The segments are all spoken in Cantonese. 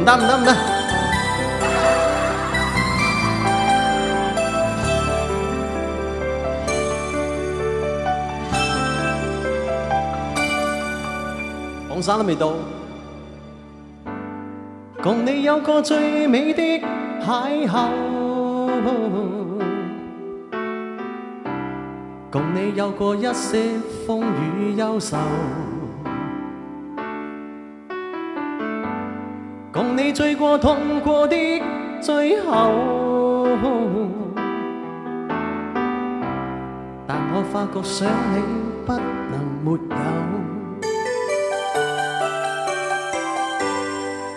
得唔得唔得。放生都未到。共你有個最美的邂逅，共你有過一些風雨憂愁，共你醉過痛過的最後，但我發覺想你不能沒有。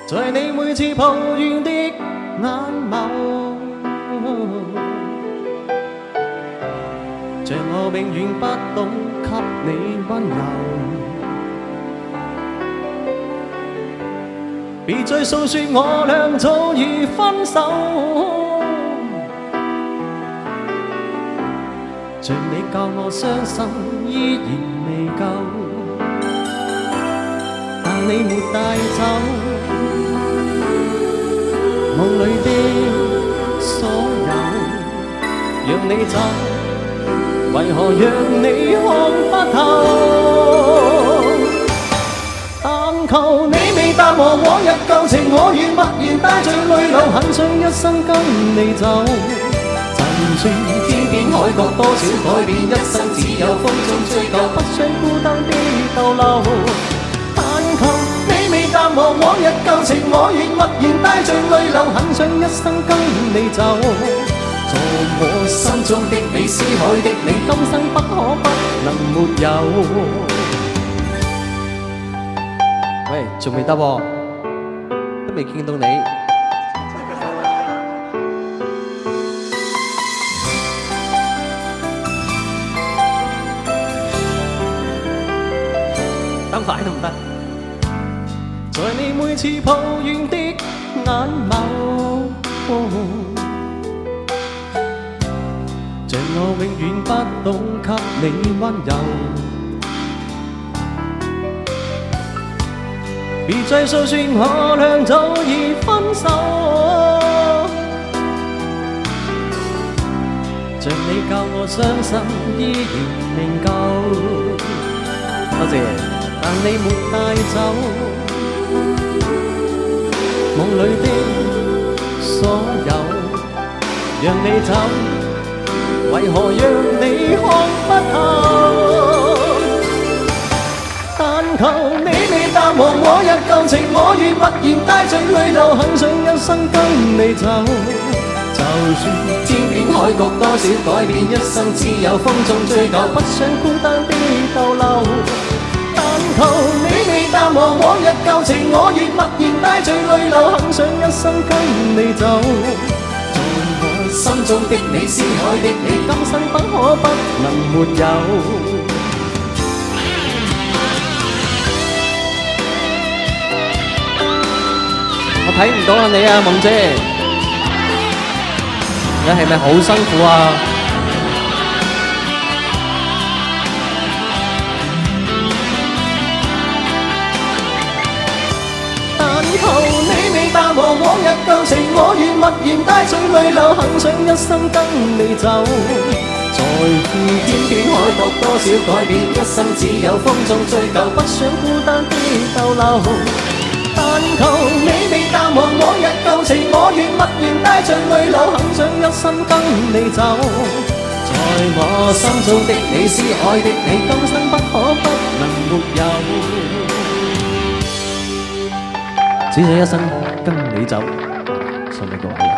在你每次抱怨的眼眸，像我永遠不懂給你溫柔。別再訴說我倆早已分手，像你教我傷心依然未夠，但你沒帶走夢裏的所有，讓你走，為何讓你看不透？但求你未淡忘往日舊情，我願默然帶着淚流，很想一生跟你走。就算天邊海角多少改變，一生只有風中追究，不想孤單的逗留。但求未淡忘往日舊情，我願默然帶着淚流，很想一生跟你走。在我心中的你，思海的你，今生不可不能沒有。喂，仲未得喎，都未見到你。等快都唔得。在你每次抱怨的眼眸，像我永遠不懂給你溫柔。別再訴說我倆早已分手，像你教我傷心依然未夠。多謝，但你沒帶走夢裏的所有，讓你走，為何讓你看不透？但求你未淡忘往日舊情，我願默然帶着淚流，很想一生跟你走。就算天邊海角多少改變，一生只有風中追究，不想孤單的逗留。但求你未淡忘往日舊情，我願默然帶着淚流，很想一生跟你走。在我心中的你，思海的你，今生不可不能沒有。我睇唔到啊你啊，夢姐，而家係咪好辛苦啊？但求你未淡忘往日舊情，我願默然帶着淚流，很想一生跟你走。在乎天邊海角多少改變，一生只有風中追究，不想孤單的逗留。但求你未淡忘往日舊情，我願默然帶着淚流，很想一生跟你走。在我心中的你，思海的你，今生不可不能沒有。只想一生跟你走，送俾各位。